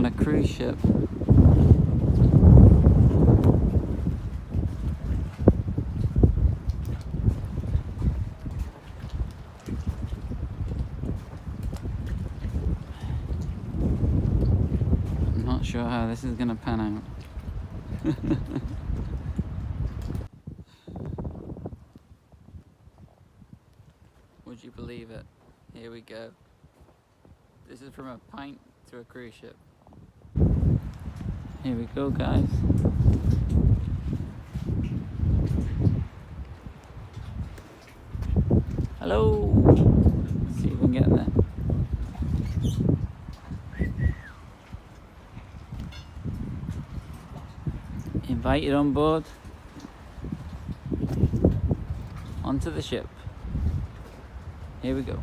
on a cruise ship. I'm not sure how this is gonna pan out. Would you believe it? Here we go. This is from a pint to a cruise ship. Here we go, guys. Hello. Let's see if we can get there. Invited on board. Onto the ship. Here we go.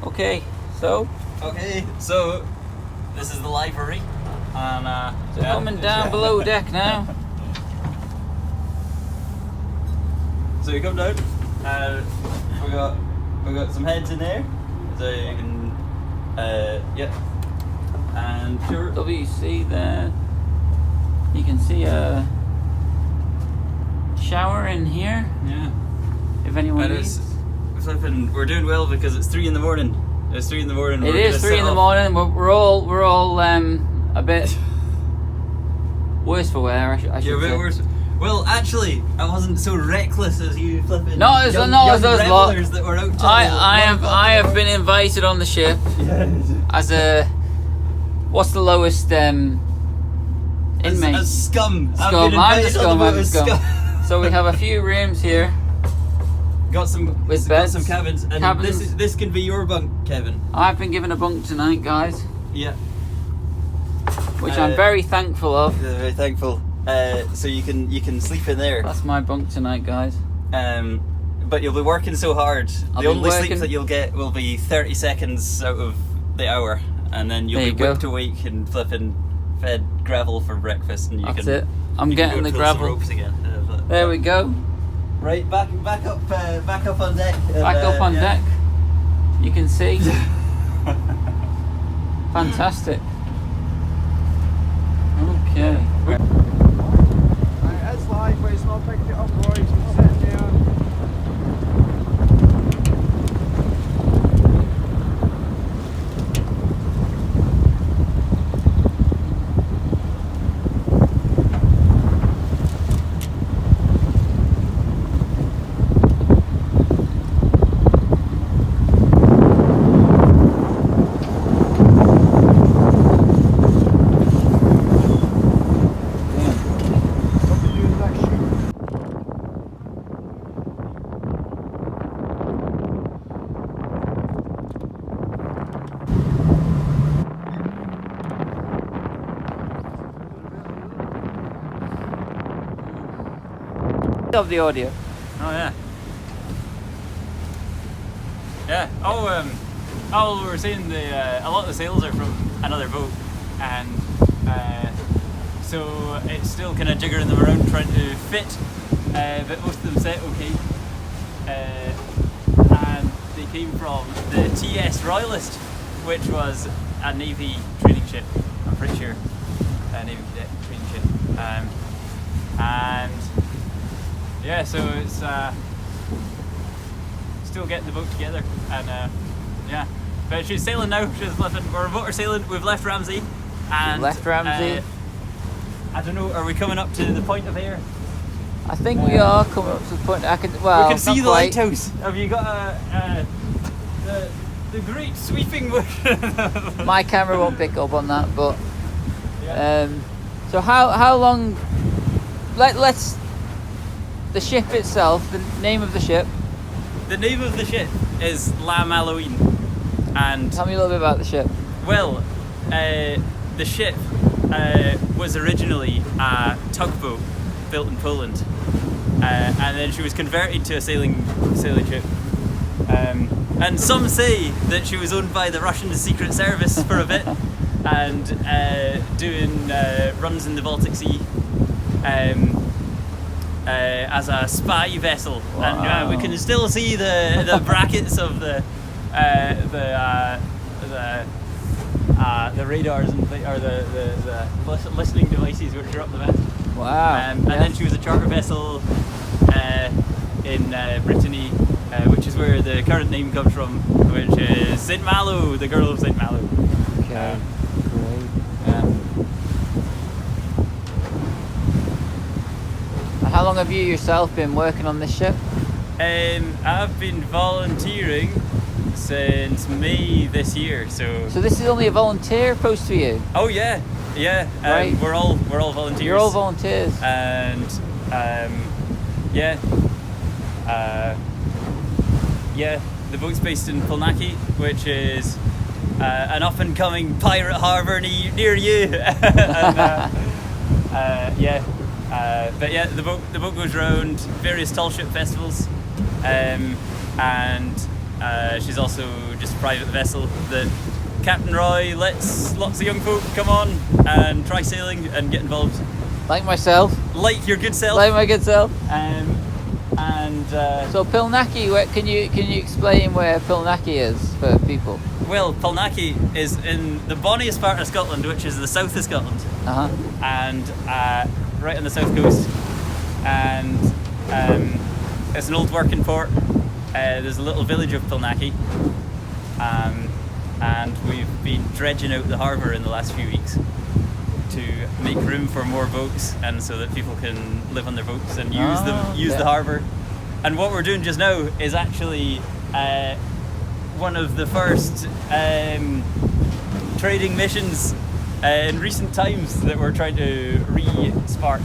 Okay, so this is the library, and so coming down below deck now. So you come down, and we got some heads in there, so you can and sure. WC there. You can see a shower in here. Yeah. If anyone needs. We're doing well because it's 3 in the morning. It's 3 in the morning. It is 3 in the morning. We're all a bit worse for wear. I should You're a bit say. worse. Well, actually, I wasn't so reckless as you flipping. No, it's young not as those lot. That were out till I have been invited on the ship as a what's the lowest inmate? As scum. Scum. I'm the scum. I'm the scum. So we have a few rooms here. Got some with got beds, some cabins, and this can be your bunk, Kevin. I've been given a bunk tonight, guys. Yeah. Which I'm very thankful of. Very thankful. So you can sleep in there. That's my bunk tonight, guys. But you'll be working so hard. The only sleep that you'll get will be 30 seconds out of the hour, and then you'll be whipped awake and flipping fed gravel for breakfast, and That's it. I'm getting the gravel. Ropes again. There we go. Right, back up on deck. Back up on deck. You can see. Fantastic. Okay. It's live, but it's not picking it up, boys. It's sitting down. Of the audio. Oh yeah. Yeah. We were saying a lot of the sails are from another boat, and so it's still kind of jiggering them around trying to fit, but most of them set okay. And they came from the TS Royalist, which was a Navy training ship. I'm pretty sure a Navy training ship, and. Yeah, so it's still getting the boat together, and yeah. But she's sailing now. She's left. We're motor sailing. We've left Ramsey, and left Ramsey. I don't know. Are we coming up to the point of air? I think we are coming up to the point. We can see the quite. lighthouse. Have you got the great sweeping? My camera won't pick up on that, but yeah. So how long? Let's. The ship itself, the name of the ship. The name of the ship is Lamb Halloween, and tell me a little bit about the ship. Well, the ship was originally a tugboat built in Poland, and then she was converted to a sailing ship. And some say that she was owned by the Russian Secret Service for a bit, and doing runs in the Baltic Sea. As a spy vessel. Wow. And we can still see the brackets of the the radars and the listening devices which are up the mast. Wow. And then she was a charter vessel in Brittany, which is where the current name comes from, which is St. Malo, the girl of St. Malo. Okay. Great. How long have you yourself been working on this ship? I've been volunteering since May this year, so this is only a volunteer post for you? oh yeah. Right. We're all volunteers. You're all volunteers. And the boat's based in Palnackie, which is an up and coming pirate harbour near you. The boat goes around various tall ship festivals, and she's also just a private vessel that Captain Roy lets lots of young folk come on and try sailing and get involved. Like myself. Like your good self. Like my good self. So Palnackie, can you explain where Palnackie is for people? Well, Palnackie is in the bonniest part of Scotland, which is the south of Scotland, and right on the south coast. And it's an old working port. There's a little village of Palnackie, and we've been dredging out the harbour in the last few weeks to make room for more boats, and so that people can live on their boats and use the harbour. And what we're doing just now is actually one of the first trading missions in recent times that we're trying to re-spark.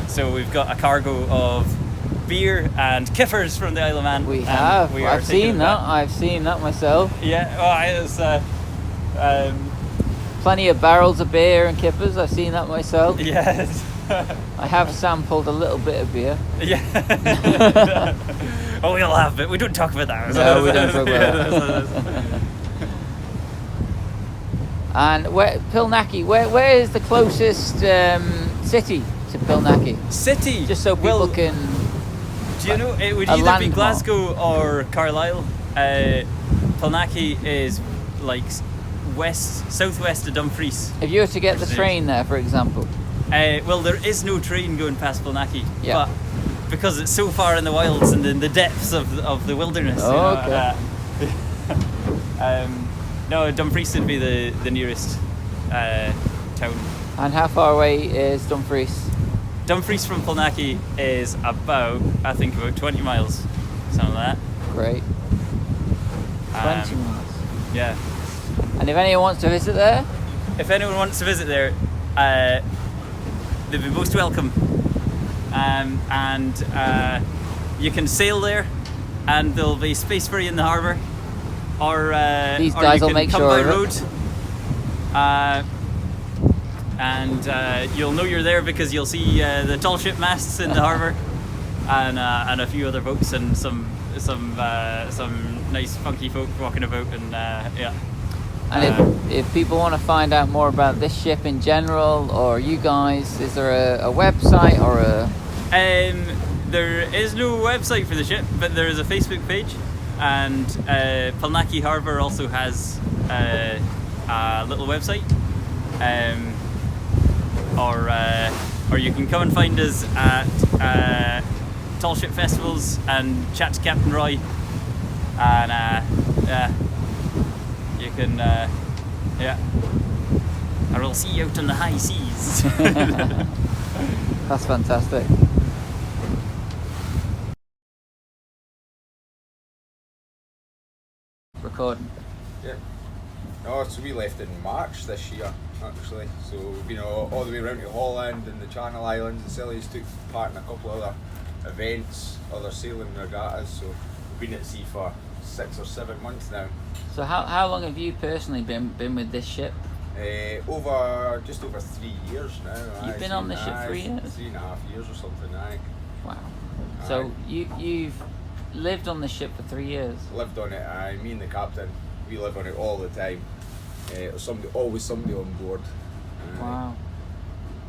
So we've got a cargo of beer and kiffers from the Isle of Man. We have. I've seen that. I've seen that myself. Yeah. Well, it's plenty of barrels of beer and kippers. I've seen that myself. Yes. I have sampled a little bit of beer. Yeah. Oh, we all have, but we don't talk about that. No, we don't talk about that. And Palnackie, where is the closest city to Palnackie? City? Just so people can... Do you know, it would either be Glasgow or Carlisle. Palnackie is like southwest of Dumfries. If you were to get the train there, for example? Well, there is no train going past Palnackie, yeah. But because it's so far in the wilds and in the depths of the wilderness. Oh, okay. No, Dumfries would be the nearest town. And how far away is Dumfries? Dumfries from Palnackie is about 20 miles, something like that. Great. 20 miles. Yeah. And if anyone wants to visit there? If anyone wants to visit there, they'd be most welcome. And you can sail there, and there'll be space for you in the harbour. Or these guys will make sure by road. And you'll know you're there because you'll see the tall ship masts in the harbour, and a few other boats and some nice funky folk walking about, and yeah. And if people want to find out more about this ship in general, or you guys, is there a website or a... There is no website for the ship, but there is a Facebook page, and Palnackie Harbour also has a little website. Or you can come and find us at tall ship festivals and chat to Captain Roy, and you can I will see you out on the high seas. That's fantastic. Recording. Yeah. No, so we left in March this year, actually. So we've been all the way around to Holland and the Channel Islands, and Silly's took part in a couple of other events, other sailing regattas. So we've been at sea for 6 or 7 months now. So how long have you personally been with this ship? Just over 3 years now. You've been on this ship 3 years? 3.5 years or something, aye. Wow. So you've lived on the ship for 3 years? Lived on it, aye. Me and the captain, we live on it all the time. There's always somebody on board. Wow.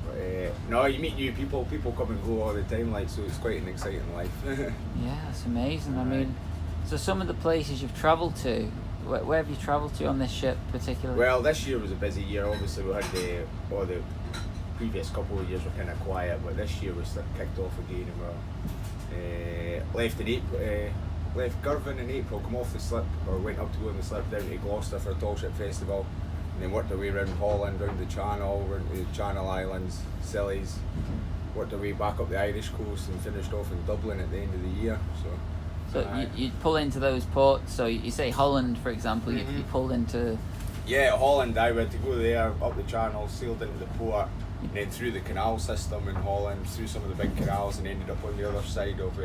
But, no, you meet new people come and go all the time, like, so it's quite an exciting life. Yeah, it's amazing. I mean, so some of the places you've travelled to, Where have you travelled to on this ship particularly? Well, this year was a busy year. Obviously, we had all the previous couple of years were kind of quiet, but this year we kicked off again, and we left in April. Left Girvan in April, come off the slip, or went up to go on the slip down to Gloucester for a tall ship festival, and then worked our way around Holland, round the Channel, round the Channel Islands, Scillies, worked our way back up the Irish coast, and finished off in Dublin at the end of the year. So you'd pull into those ports. So you say Holland, for example, you pulled into. Yeah, Holland. I had to go there, up the Channel, sailed into the port, and then through the canal system in Holland, through some of the big canals, and ended up on the other side of.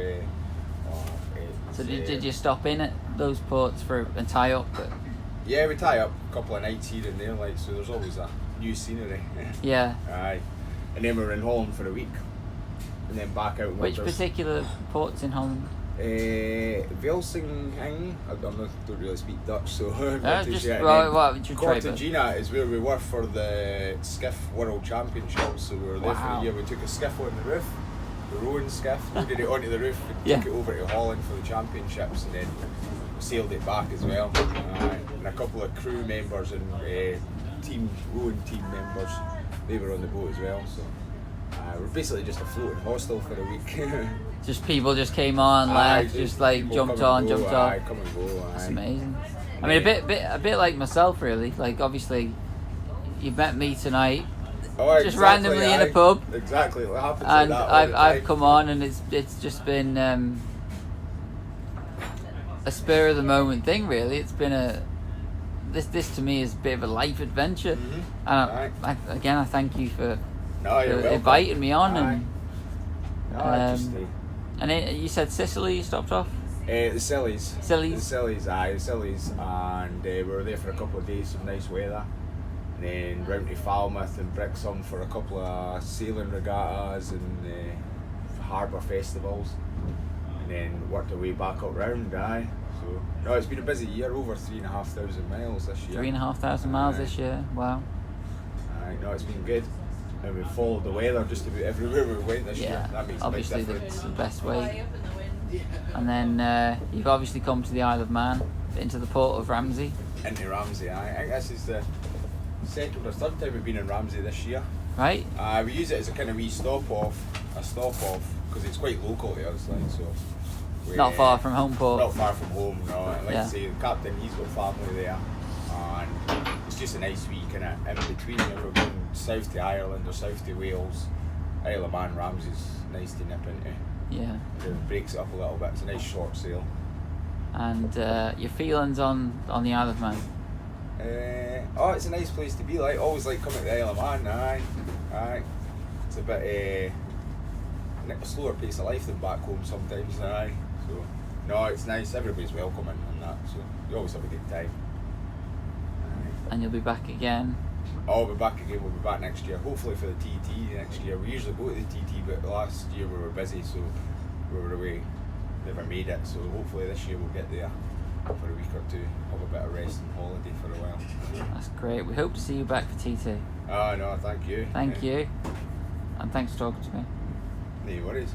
So did you stop in at those ports and tie up? Yeah, we tie up a couple of nights here and there, like, so there's always a new scenery. Yeah. Aye. And then we were in Holland for a week, and then back out. Which particular ports in Holland? Velsinghen. I don't really speak Dutch, so Cartagena is where we were for the skiff World Championships. So we were there for a year. We took a skiff on the roof, the rowing skiff, loaded it onto the roof, and took it over to Holland for the championships, and then sailed it back as well. And a couple of crew members and rowing team members, they were on the boat as well. So we're basically just a floating hostel for a week. Just people just came on, left, just like jumped on. Come and go. That's amazing. I mean, a bit like myself, really. Like, obviously, you met me tonight. Just randomly in a pub. Exactly, what happens? And I've come on, and it's just been a spur of the moment thing, really. It's been this to me is a bit of a life adventure. And I thank you for inviting me on. And you said Sicily you stopped off? The Scillies. Scillies? The Scillies, and we were there for a couple of days, some nice weather. And then round to Falmouth and Brixham for a couple of sailing regattas and harbour festivals. And then worked our way back up round, So, no, it's been a busy year, over 3,500 miles this year. 3,500 miles this year, wow. No, it's been good. And we followed the weather just about everywhere we went this year. That makes obviously a big difference. the best way. And then you've obviously come to the Isle of Man, into the port of Ramsey. Into Ramsey, I think this is the second or third time we've been in Ramsey this year. Right. We use it as a kind of wee stop off, because it's quite local to us, like, so. Not far from home port. Not far from home, no. And like I say, the captain, he's got family there, and it's just a nice wee kind of in between. If we're going south to Ireland or south to Wales, Isle of Man, Ramsey's nice to nip into. Yeah. It breaks it up a little bit. It's a nice short sail. And your feelings on the Isle of Man? It's a nice place to be. Like, always like coming to the Isle of Man. Aye. It's a bit a slower pace of life than back home sometimes. So no, it's nice. Everybody's welcoming and that. So you always have a good time. And you'll be back again? I'll be back again. We'll be back next year. Hopefully for the TT next year. We usually go to the TT, but last year we were busy, so we were away. Never made it. So hopefully this year we'll get there for a week or two, have a bit of rest and holiday for a while. That's great. We hope to see you back for TT. Oh no, thank you. Thank you. And thanks for talking to me. No worries.